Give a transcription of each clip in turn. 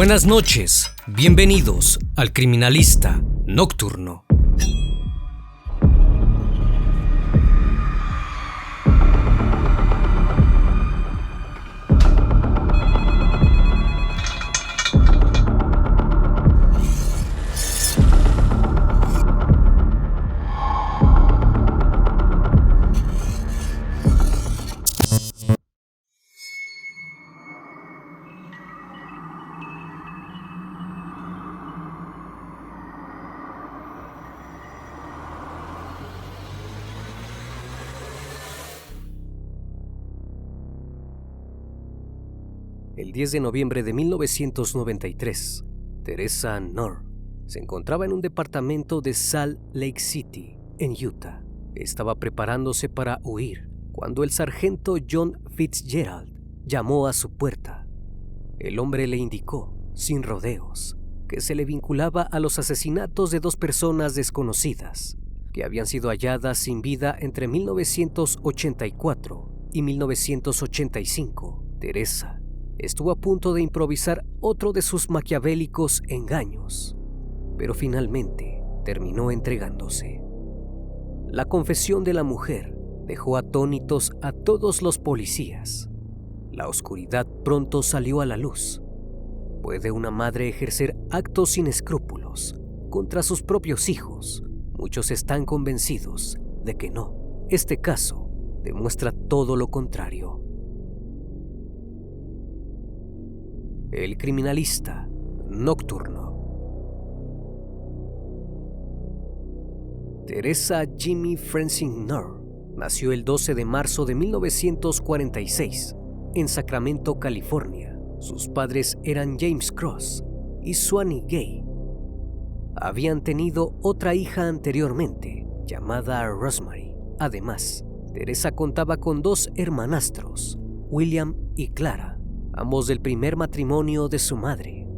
Buenas noches, bienvenidos al Criminalista Nocturno. El 10 de noviembre de 1993, Teresa Knorr se encontraba en un departamento de Salt Lake City, en Utah. Estaba preparándose para huir cuando el sargento John Fitzgerald llamó a su puerta. El hombre le indicó, sin rodeos, que se le vinculaba a los asesinatos de dos personas desconocidas que habían sido halladas sin vida entre 1984 y 1985. Teresa estuvo a punto de improvisar otro de sus maquiavélicos engaños, pero finalmente terminó entregándose. La confesión de la mujer dejó atónitos a todos los policías. La oscuridad pronto salió a la luz. ¿Puede una madre ejercer actos sin escrúpulos contra sus propios hijos? Muchos están convencidos de que no. Este caso demuestra todo lo contrario. El Criminalista Nocturno. Teresa Jimmy Francine Knorr nació el 12 de marzo de 1946 en Sacramento, California. Sus padres eran James Cross y Swanee Gay. Habían tenido otra hija anteriormente, llamada Rosemary. Además, Teresa contaba con dos hermanastros, William y Clara, ambos del primer matrimonio de su madre.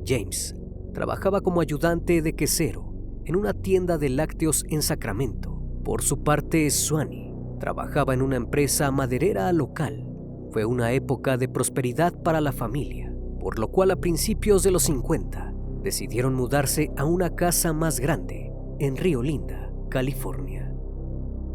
James trabajaba como ayudante de quesero en una tienda de lácteos en Sacramento. Por su parte, Swanee trabajaba en una empresa maderera local. Fue una época de prosperidad para la familia, por lo cual a principios de los 50 decidieron mudarse a una casa más grande en Rio Linda, California.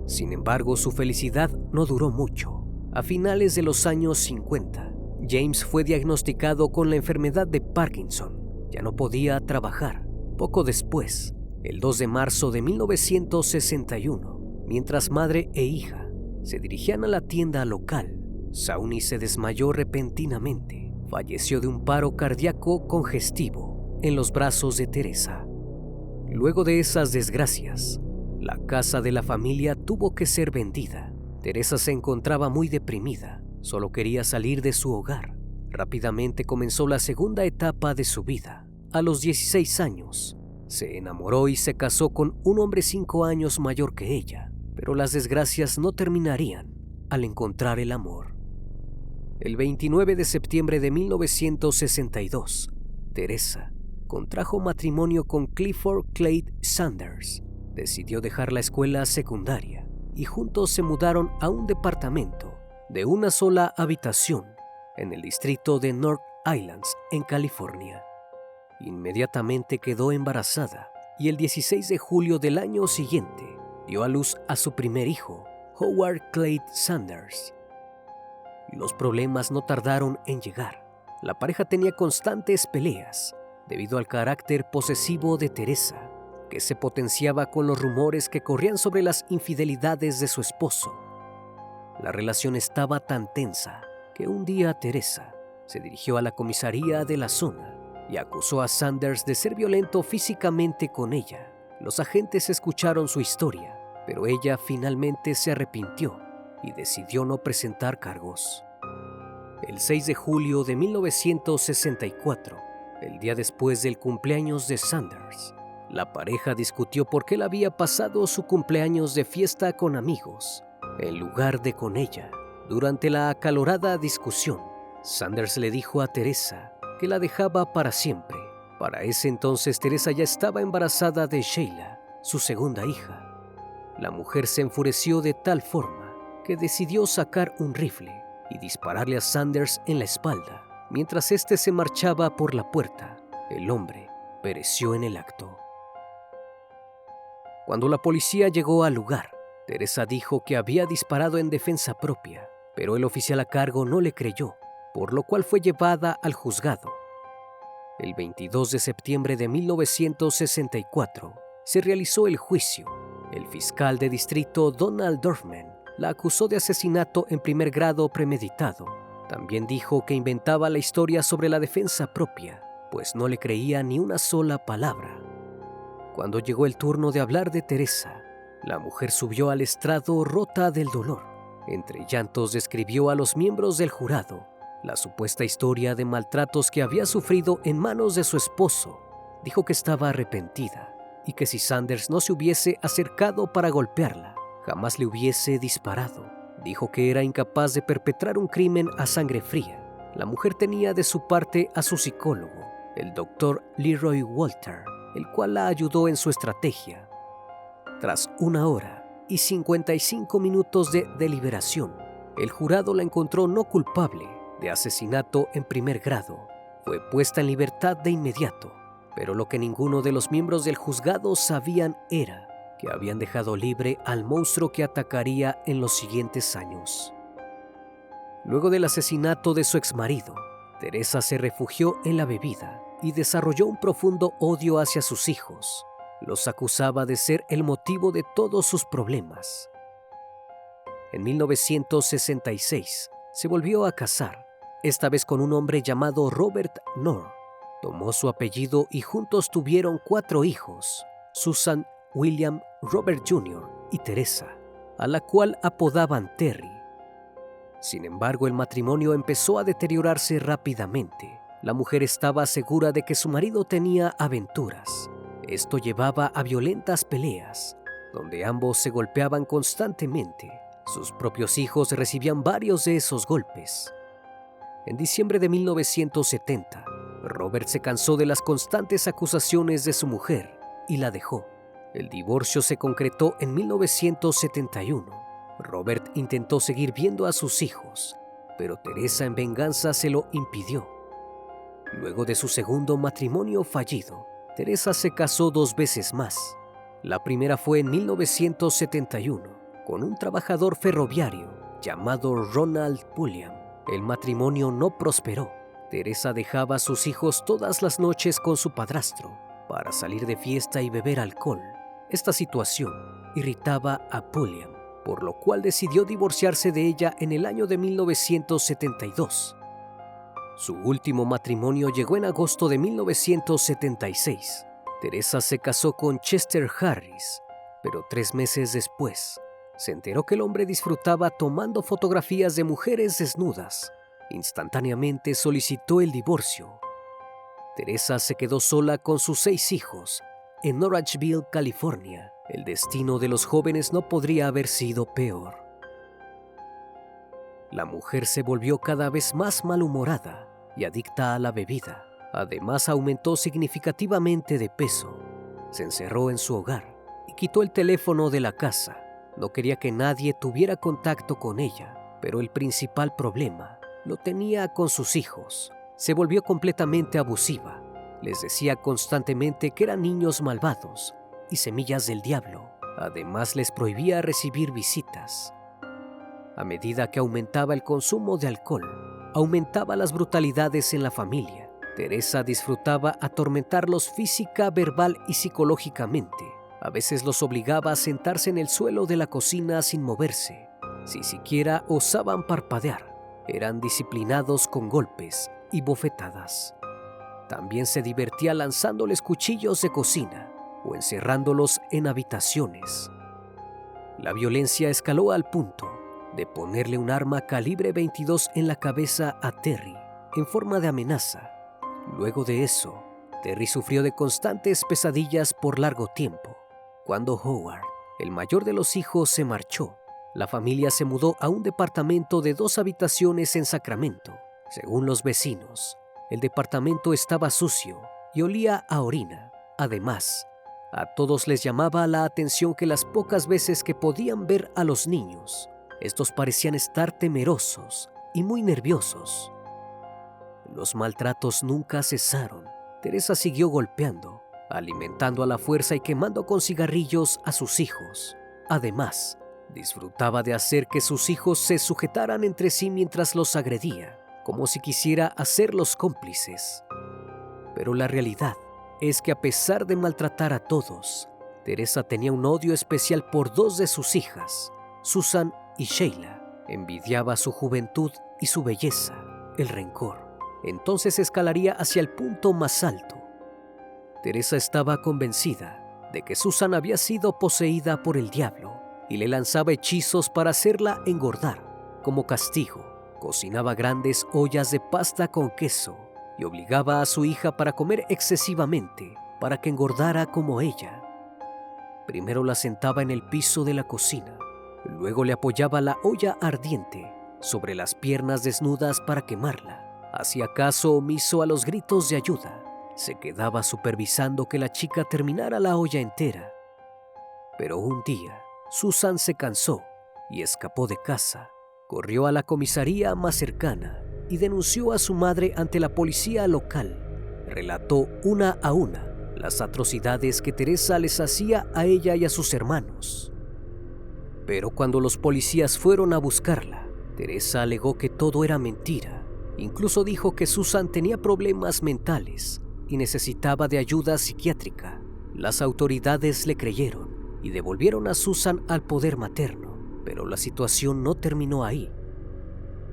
Sin embargo, su felicidad no duró mucho. A finales de los años 50, James fue diagnosticado con la enfermedad de Parkinson. Ya no podía trabajar. Poco después, el 2 de marzo de 1961, mientras madre e hija se dirigían a la tienda local, Swanee se desmayó repentinamente. Falleció de un paro cardíaco congestivo en los brazos de Teresa. Luego de esas desgracias, la casa de la familia tuvo que ser vendida. Teresa se encontraba muy deprimida. Solo quería salir de su hogar. Rápidamente comenzó la segunda etapa de su vida. A los 16 años, se enamoró y se casó con un hombre 5 años mayor que ella, pero las desgracias no terminarían al encontrar el amor. El 29 de septiembre de 1962, Teresa contrajo matrimonio con Clifford Clyde Sanders. Decidió dejar la escuela secundaria y juntos se mudaron a un departamento de una sola habitación en el distrito de North Islands, en California. Inmediatamente quedó embarazada y el 16 de julio del año siguiente dio a luz a su primer hijo, Howard Clyde Sanders. Los problemas no tardaron en llegar. La pareja tenía constantes peleas debido al carácter posesivo de Teresa, que se potenciaba con los rumores que corrían sobre las infidelidades de su esposo. La relación estaba tan tensa que un día Teresa se dirigió a la comisaría de la zona y acusó a Sanders de ser violento físicamente con ella. Los agentes escucharon su historia, pero ella finalmente se arrepintió y decidió no presentar cargos. El 6 de julio de 1964, el día después del cumpleaños de Sanders, la pareja discutió por qué él había pasado su cumpleaños de fiesta con amigos en lugar de con ella. Durante la acalorada discusión, Sanders le dijo a Teresa que la dejaba para siempre. Para ese entonces, Teresa ya estaba embarazada de Sheila, su segunda hija. La mujer se enfureció de tal forma que decidió sacar un rifle y dispararle a Sanders en la espalda. Mientras éste se marchaba por la puerta, el hombre pereció en el acto. Cuando la policía llegó al lugar, Teresa dijo que había disparado en defensa propia, pero el oficial a cargo no le creyó, por lo cual fue llevada al juzgado. El 22 de septiembre de 1964 se realizó el juicio. El fiscal de distrito Donald Dorfman la acusó de asesinato en primer grado premeditado. También dijo que inventaba la historia sobre la defensa propia, pues no le creía ni una sola palabra. Cuando llegó el turno de hablar de Teresa, la mujer subió al estrado rota del dolor. Entre llantos describió a los miembros del jurado la supuesta historia de maltratos que había sufrido en manos de su esposo. Dijo que estaba arrepentida y que si Sanders no se hubiese acercado para golpearla, jamás le hubiese disparado. Dijo que era incapaz de perpetrar un crimen a sangre fría. La mujer tenía de su parte a su psicólogo, el doctor Leroy Walter, el cual la ayudó en su estrategia. Tras 1 hora y 55 minutos de deliberación, el jurado la encontró no culpable de asesinato en primer grado. Fue puesta en libertad de inmediato, pero lo que ninguno de los miembros del juzgado sabían era que habían dejado libre al monstruo que atacaría en los siguientes años. Luego del asesinato de su exmarido, Teresa se refugió en la bebida y desarrolló un profundo odio hacia sus hijos. Los acusaba de ser el motivo de todos sus problemas. En 1966 se volvió a casar, esta vez con un hombre llamado Robert Knorr. Tomó su apellido y juntos tuvieron 4 hijos: Susan, William, Robert Jr. y Teresa, a la cual apodaban Terry. Sin embargo, el matrimonio empezó a deteriorarse rápidamente. La mujer estaba segura de que su marido tenía aventuras. Esto llevaba a violentas peleas, donde ambos se golpeaban constantemente. Sus propios hijos recibían varios de esos golpes. En diciembre de 1970, Robert se cansó de las constantes acusaciones de su mujer y la dejó. El divorcio se concretó en 1971. Robert intentó seguir viendo a sus hijos, pero Teresa en venganza se lo impidió. Luego de su segundo matrimonio fallido, Teresa se casó 2 veces más. La primera fue en 1971 con un trabajador ferroviario llamado Ronald Pulliam. El matrimonio no prosperó. Teresa dejaba a sus hijos todas las noches con su padrastro para salir de fiesta y beber alcohol. Esta situación irritaba a Pulliam, por lo cual decidió divorciarse de ella en el año de 1972. Su último matrimonio llegó en agosto de 1976. Teresa se casó con Chester Harris, pero 3 meses después se enteró que el hombre disfrutaba tomando fotografías de mujeres desnudas. Instantáneamente solicitó el divorcio. Teresa se quedó sola con sus 6 hijos en Orangeville, California. El destino de los jóvenes no podría haber sido peor. La mujer se volvió cada vez más malhumorada y adicta a la bebida. Además, aumentó significativamente de peso. Se encerró en su hogar y quitó el teléfono de la casa. No quería que nadie tuviera contacto con ella, pero el principal problema lo tenía con sus hijos. Se volvió completamente abusiva. Les decía constantemente que eran niños malvados y semillas del diablo. Además, les prohibía recibir visitas. A medida que aumentaba el consumo de alcohol, aumentaba las brutalidades en la familia. Teresa disfrutaba atormentarlos física, verbal y psicológicamente. A veces los obligaba a sentarse en el suelo de la cocina sin moverse. Si siquiera osaban parpadear, eran disciplinados con golpes y bofetadas. También se divertía lanzándoles cuchillos de cocina o encerrándolos en habitaciones. La violencia escaló al punto de ponerle un arma calibre 22 en la cabeza a Terry en forma de amenaza. Luego de eso, Terry sufrió de constantes pesadillas por largo tiempo. Cuando Howard, el mayor de los hijos, se marchó, la familia se mudó a un departamento de 2 habitaciones en Sacramento. Según los vecinos, el departamento estaba sucio y olía a orina. Además, a todos les llamaba la atención que las pocas veces que podían ver a los niños, estos parecían estar temerosos y muy nerviosos. Los maltratos nunca cesaron. Teresa siguió golpeando, alimentando a la fuerza y quemando con cigarrillos a sus hijos. Además, disfrutaba de hacer que sus hijos se sujetaran entre sí mientras los agredía, como si quisiera hacerlos cómplices. Pero la realidad es que a pesar de maltratar a todos, Teresa tenía un odio especial por dos de sus hijas, Susan y Sheila. Envidiaba su juventud y su belleza. El rencor entonces escalaría hacia el punto más alto. Teresa estaba convencida de que Susan había sido poseída por el diablo y le lanzaba hechizos para hacerla engordar. Como castigo, cocinaba grandes ollas de pasta con queso y obligaba a su hija para comer excesivamente para que engordara como ella. Primero la sentaba en el piso de la cocina, luego le apoyaba la olla ardiente sobre las piernas desnudas para quemarla. Hacía caso omiso a los gritos de ayuda. Se quedaba supervisando que la chica terminara la olla entera. Pero un día, Susan se cansó y escapó de casa. Corrió a la comisaría más cercana y denunció a su madre ante la policía local. Relató una a una las atrocidades que Teresa les hacía a ella y a sus hermanos. Pero cuando los policías fueron a buscarla, Teresa alegó que todo era mentira. Incluso dijo que Susan tenía problemas mentales y necesitaba de ayuda psiquiátrica. Las autoridades le creyeron y devolvieron a Susan al poder materno, pero la situación no terminó ahí.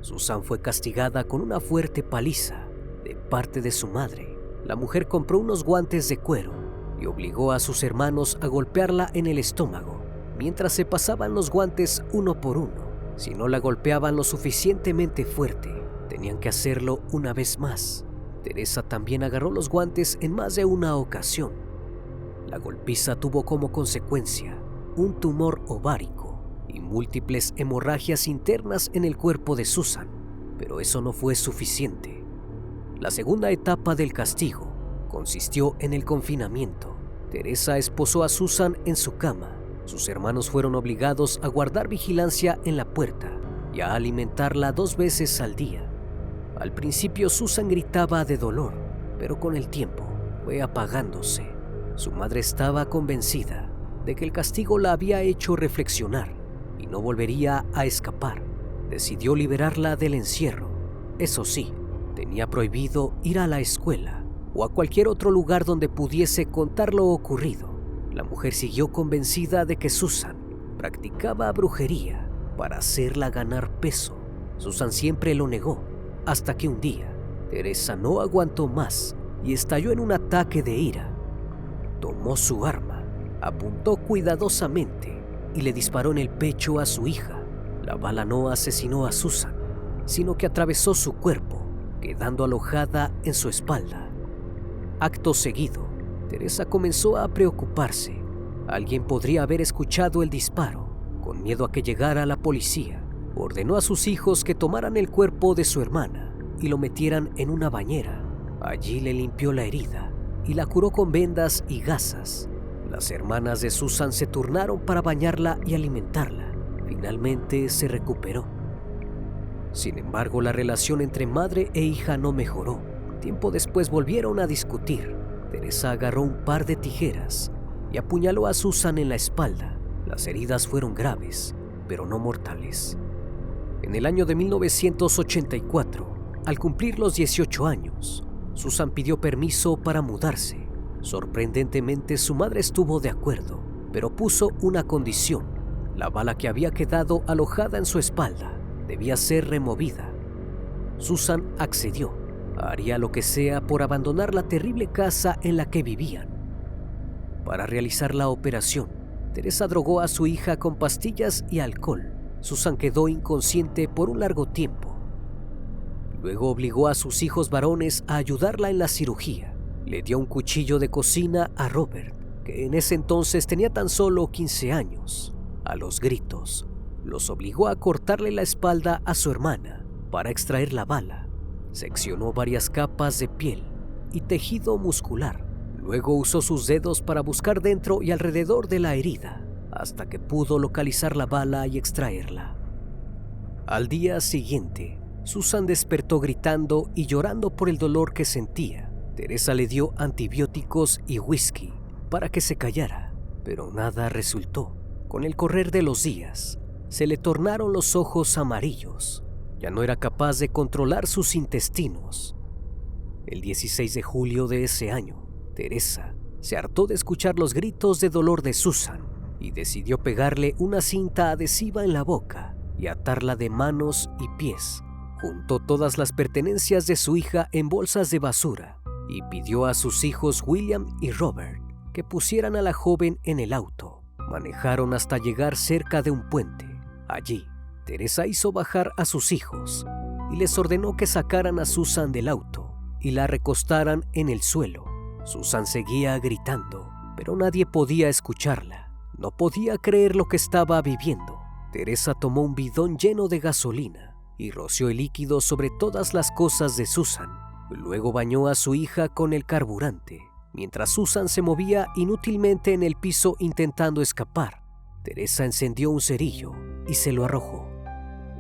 Susan fue castigada con una fuerte paliza de parte de su madre. La mujer compró unos guantes de cuero y obligó a sus hermanos a golpearla en el estómago, mientras se pasaban los guantes uno por uno. Si no la golpeaban lo suficientemente fuerte, tenían que hacerlo una vez más. Teresa también agarró los guantes en más de una ocasión. La golpiza tuvo como consecuencia un tumor ovárico y múltiples hemorragias internas en el cuerpo de Susan, pero eso no fue suficiente. La segunda etapa del castigo consistió en el confinamiento. Teresa esposó a Susan en su cama. Sus hermanos fueron obligados a guardar vigilancia en la puerta y a alimentarla 2 veces al día. Al principio Susan gritaba de dolor, pero con el tiempo fue apagándose. Su madre estaba convencida de que el castigo la había hecho reflexionar y no volvería a escapar. Decidió liberarla del encierro. Eso sí, tenía prohibido ir a la escuela o a cualquier otro lugar donde pudiese contar lo ocurrido. La mujer siguió convencida de que Susan practicaba brujería para hacerla ganar peso. Susan siempre lo negó, hasta que un día Teresa no aguantó más y estalló en un ataque de ira. Tomó su arma, apuntó cuidadosamente y le disparó en el pecho a su hija. La bala no asesinó a Susan, sino que atravesó su cuerpo, quedando alojada en su espalda. Acto seguido, Teresa comenzó a preocuparse. Alguien podría haber escuchado el disparo. Con miedo a que llegara la policía, ordenó a sus hijos que tomaran el cuerpo de su hermana y lo metieran en una bañera. Allí le limpió la herida y la curó con vendas y gasas. Las hermanas de Susan se turnaron para bañarla y alimentarla. Finalmente se recuperó. Sin embargo, la relación entre madre e hija no mejoró. Tiempo después volvieron a discutir. Teresa agarró un par de tijeras y apuñaló a Susan en la espalda. Las heridas fueron graves, pero no mortales. En el año de 1984, al cumplir los 18 años, Susan pidió permiso para mudarse. Sorprendentemente, su madre estuvo de acuerdo, pero puso una condición. La bala que había quedado alojada en su espalda debía ser removida. Susan accedió. Haría lo que sea por abandonar la terrible casa en la que vivían. Para realizar la operación, Teresa drogó a su hija con pastillas y alcohol. Susan quedó inconsciente por un largo tiempo. Luego obligó a sus hijos varones a ayudarla en la cirugía. Le dio un cuchillo de cocina a Robert, que en ese entonces tenía tan solo 15 años. A los gritos, los obligó a cortarle la espalda a su hermana para extraer la bala. Seccionó varias capas de piel y tejido muscular. Luego usó sus dedos para buscar dentro y alrededor de la herida, hasta que pudo localizar la bala y extraerla. Al día siguiente, Susan despertó gritando y llorando por el dolor que sentía. Teresa le dio antibióticos y whisky para que se callara, pero nada resultó. Con el correr de los días, se le tornaron los ojos amarillos. Ya no era capaz de controlar sus intestinos. El 16 de julio de ese año, Teresa se hartó de escuchar los gritos de dolor de Susan y decidió pegarle una cinta adhesiva en la boca y atarla de manos y pies. Juntó todas las pertenencias de su hija en bolsas de basura y pidió a sus hijos William y Robert que pusieran a la joven en el auto. Manejaron hasta llegar cerca de un puente. Allí, Teresa hizo bajar a sus hijos y les ordenó que sacaran a Susan del auto y la recostaran en el suelo. Susan seguía gritando, pero nadie podía escucharla. No podía creer lo que estaba viviendo. Teresa tomó un bidón lleno de gasolina y roció el líquido sobre todas las cosas de Susan. Luego bañó a su hija con el carburante, mientras Susan se movía inútilmente en el piso intentando escapar. Teresa encendió un cerillo y se lo arrojó.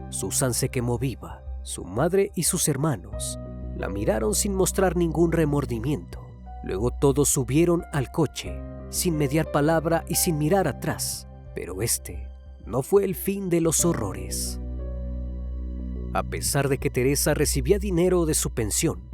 Susan se quemó viva. Su madre y sus hermanos la miraron sin mostrar ningún remordimiento. Luego todos subieron al coche, sin mediar palabra y sin mirar atrás. Pero este no fue el fin de los horrores. A pesar de que Teresa recibía dinero de su pensión,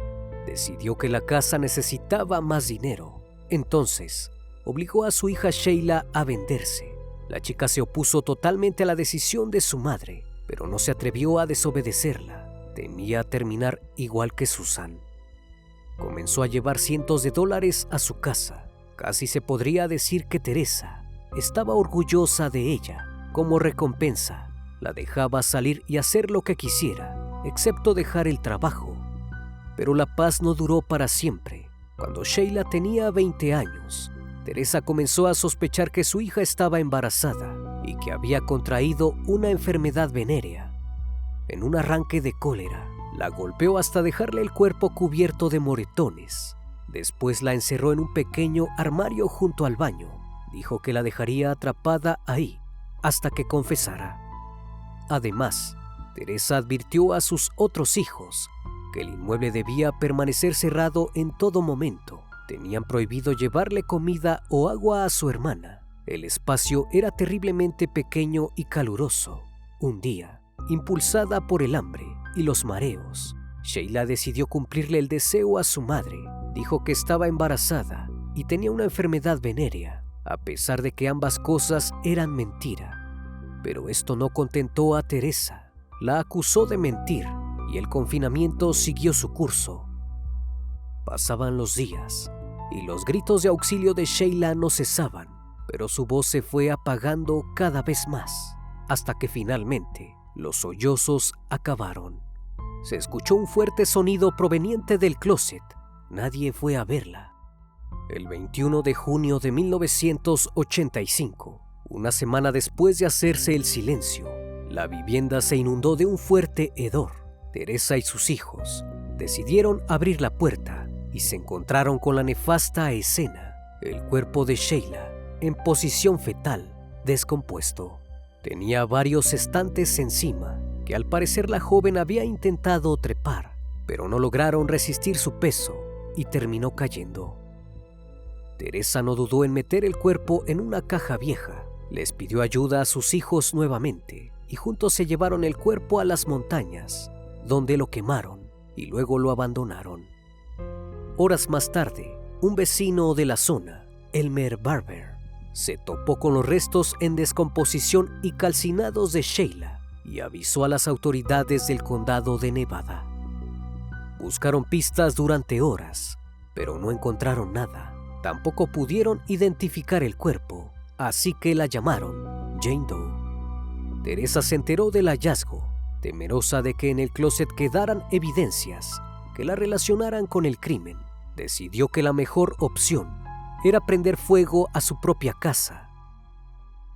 decidió que la casa necesitaba más dinero. Entonces, obligó a su hija Sheila a venderse. La chica se opuso totalmente a la decisión de su madre, pero no se atrevió a desobedecerla. Temía terminar igual que Susan. Comenzó a llevar cientos de dólares a su casa. Casi se podría decir que Teresa estaba orgullosa de ella. Como recompensa, la dejaba salir y hacer lo que quisiera, excepto dejar el trabajo. Pero la paz no duró para siempre. Cuando Sheila tenía 20 años, Teresa comenzó a sospechar que su hija estaba embarazada y que había contraído una enfermedad venérea. En un arranque de cólera, la golpeó hasta dejarle el cuerpo cubierto de moretones. Después la encerró en un pequeño armario junto al baño. Dijo que la dejaría atrapada ahí hasta que confesara. Además, Teresa advirtió a sus otros hijos que el inmueble debía permanecer cerrado en todo momento. Tenían prohibido llevarle comida o agua a su hermana. El espacio era terriblemente pequeño y caluroso. Un día, impulsada por el hambre y los mareos, Sheila decidió cumplirle el deseo a su madre. Dijo que estaba embarazada y tenía una enfermedad venérea, a pesar de que ambas cosas eran mentira. Pero esto no contentó a Teresa. La acusó de mentir y el confinamiento siguió su curso. Pasaban los días y los gritos de auxilio de Sheila no cesaban, pero su voz se fue apagando cada vez más, hasta que finalmente los sollozos acabaron. Se escuchó un fuerte sonido proveniente del closet. Nadie fue a verla. El 21 de junio de 1985, una semana después de hacerse el silencio, la vivienda se inundó de un fuerte hedor. Teresa y sus hijos decidieron abrir la puerta y se encontraron con la nefasta escena: el cuerpo de Sheila en posición fetal, descompuesto. Tenía varios estantes encima que al parecer la joven había intentado trepar, pero no lograron resistir su peso y terminó cayendo. Teresa no dudó en meter el cuerpo en una caja vieja. Les pidió ayuda a sus hijos nuevamente y juntos se llevaron el cuerpo a las montañas, donde lo quemaron y luego lo abandonaron. Horas más tarde, un vecino de la zona, Elmer Barber, se topó con los restos en descomposición y calcinados de Sheila y avisó a las autoridades del condado de Nevada. Buscaron pistas durante horas, pero no encontraron nada. Tampoco pudieron identificar el cuerpo, así que la llamaron Jane Doe. Teresa se enteró del hallazgo, temerosa de que en el closet quedaran evidencias que la relacionaran con el crimen. Decidió que la mejor opción era prender fuego a su propia casa.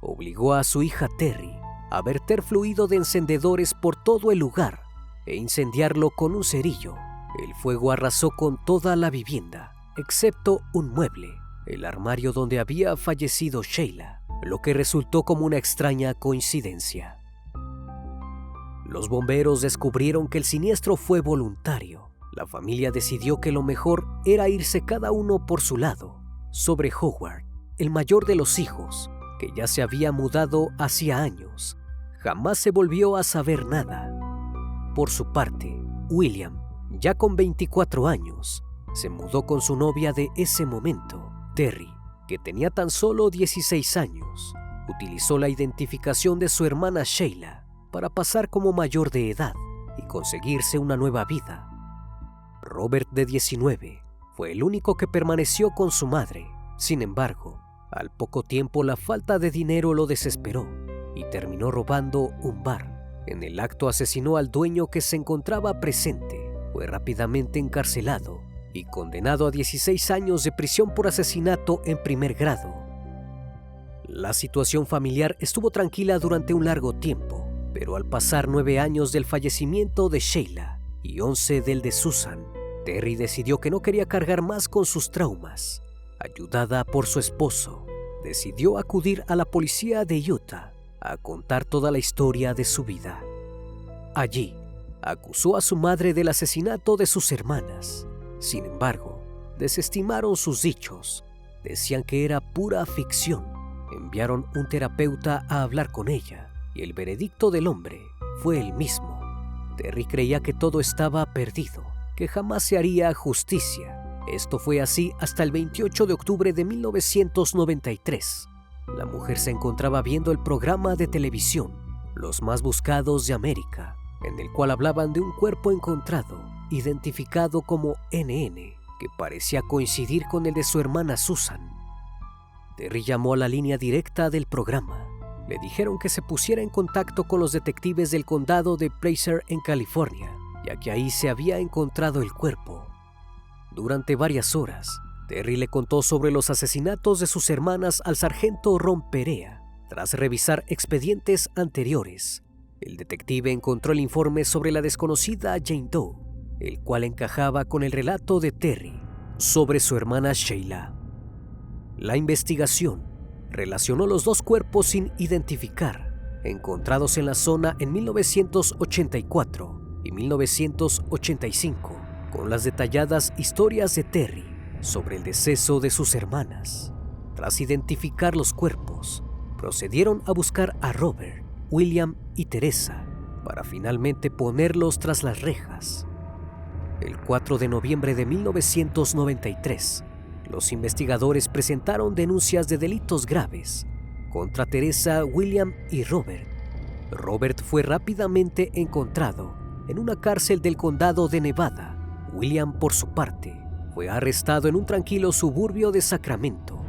Obligó a su hija Terry a verter fluido de encendedores por todo el lugar e incendiarlo con un cerillo. El fuego arrasó con toda la vivienda, excepto un mueble, el armario donde había fallecido Sheila, lo que resultó como una extraña coincidencia. Los bomberos descubrieron que el siniestro fue voluntario. La familia decidió que lo mejor era irse cada uno por su lado. Sobre Howard, el mayor de los hijos, que ya se había mudado hacía años, jamás se volvió a saber nada. Por su parte, William, ya con 24 años, se mudó con su novia de ese momento, Terry, que tenía tan solo 16 años. Utilizó la identificación de su hermana Sheila para pasar como mayor de edad y conseguirse una nueva vida. Robert, de 19, fue el único que permaneció con su madre. Sin embargo, al poco tiempo la falta de dinero lo desesperó y terminó robando un bar. En el acto asesinó al dueño, que se encontraba presente. Fue rápidamente encarcelado y condenado a 16 años de prisión por asesinato en primer grado. La situación familiar estuvo tranquila durante un largo tiempo, pero al pasar 9 años del fallecimiento de Sheila y 11 del de Susan, Terry decidió que no quería cargar más con sus traumas. Ayudada por su esposo, decidió acudir a la policía de Utah a contar toda la historia de su vida. Allí, acusó a su madre del asesinato de sus hermanas. Sin embargo, desestimaron sus dichos. Decían que era pura ficción. Enviaron un terapeuta a hablar con ella y el veredicto del hombre fue el mismo. Terry creía que todo estaba perdido, que jamás se haría justicia. Esto fue así hasta el 28 de octubre de 1993. La mujer se encontraba viendo el programa de televisión Los Más Buscados de América, en el cual hablaban de un cuerpo encontrado, identificado como NN, que parecía coincidir con el de su hermana Susan. Terry llamó a la línea directa del programa. Le dijeron que se pusiera en contacto con los detectives del condado de Placer en California, ya que ahí se había encontrado el cuerpo. Durante varias horas, Terry le contó sobre los asesinatos de sus hermanas al sargento Ron Perea. Tras revisar expedientes anteriores, el detective encontró el informe sobre la desconocida Jane Doe, el cual encajaba con el relato de Terry sobre su hermana Sheila. La investigación relacionó los dos cuerpos sin identificar, encontrados en la zona en 1984 y 1985, con las detalladas historias de Terry sobre el deceso de sus hermanas. Tras identificar los cuerpos, procedieron a buscar a Robert, William y Teresa para finalmente ponerlos tras las rejas. El 4 de noviembre de 1993, los investigadores presentaron denuncias de delitos graves contra Teresa, William y Robert. Robert fue rápidamente encontrado en una cárcel del condado de Nevada. William, por su parte, fue arrestado en un tranquilo suburbio de Sacramento.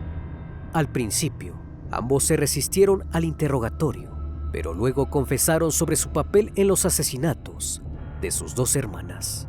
Al principio, ambos se resistieron al interrogatorio, pero luego confesaron sobre su papel en los asesinatos de sus dos hermanas.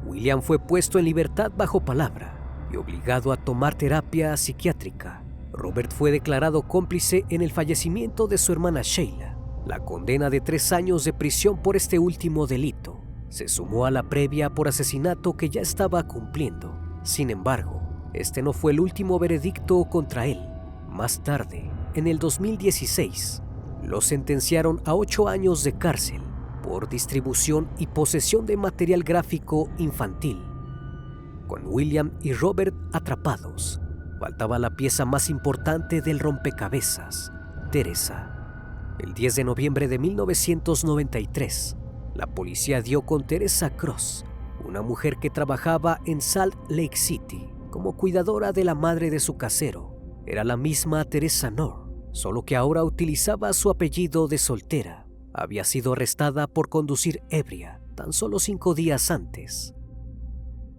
William fue puesto en libertad bajo palabra y obligado a tomar terapia psiquiátrica. Robert fue declarado cómplice en el fallecimiento de su hermana Sheila. La condena de 3 años de prisión por este último delito se sumó a la previa por asesinato que ya estaba cumpliendo. Sin embargo, este no fue el último veredicto contra él. Más tarde, en el 2016, lo sentenciaron a 8 años de cárcel por distribución y posesión de material gráfico infantil. Con William y Robert atrapados, faltaba la pieza más importante del rompecabezas, Teresa. El 10 de noviembre de 1993, la policía dio con Teresa Cross, una mujer que trabajaba en Salt Lake City como cuidadora de la madre de su casero. Era la misma Teresa Knorr, solo que ahora utilizaba su apellido de soltera. Había sido arrestada por conducir ebria tan solo 5 días antes.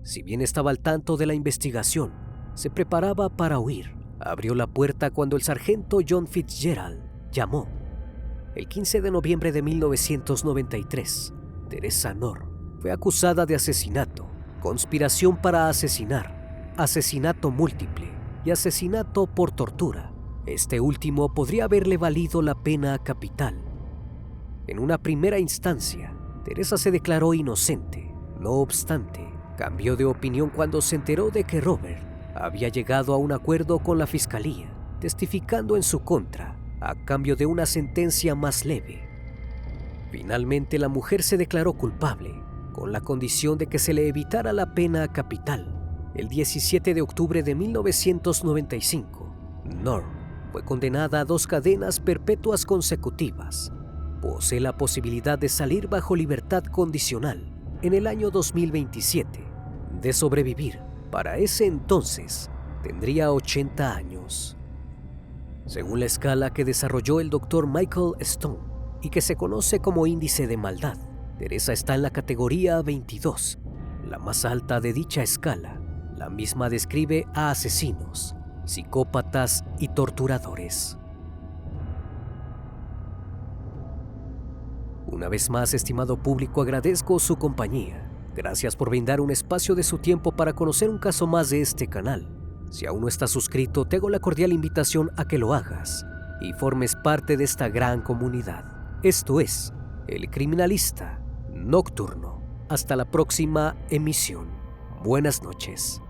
Si bien estaba al tanto de la investigación, se preparaba para huir. Abrió la puerta cuando el sargento John Fitzgerald llamó. El 15 de noviembre de 1993, Teresa Knorr fue acusada de asesinato, conspiración para asesinar, asesinato múltiple y asesinato por tortura. Este último podría haberle valido la pena capital. En una primera instancia, Teresa se declaró inocente. No obstante, cambió de opinión cuando se enteró de que Robert había llegado a un acuerdo con la fiscalía, testificando en su contra a cambio de una sentencia más leve. Finalmente, la mujer se declaró culpable, con la condición de que se le evitara la pena capital. El 17 de octubre de 1995, Noor fue condenada a 2 cadenas perpetuas consecutivas. Posee la posibilidad de salir bajo libertad condicional en el año 2027. De sobrevivir, para ese entonces, tendría 80 años. Según la escala que desarrolló el Dr. Michael Stone y que se conoce como índice de maldad, Teresa está en la categoría 22, la más alta de dicha escala. La misma describe a asesinos, psicópatas y torturadores. Una vez más, estimado público, agradezco su compañía. Gracias por brindar un espacio de su tiempo para conocer un caso más de este canal. Si aún no estás suscrito, te hago la cordial invitación a que lo hagas y formes parte de esta gran comunidad. Esto es El Criminalista Nocturno. Hasta la próxima emisión. Buenas noches.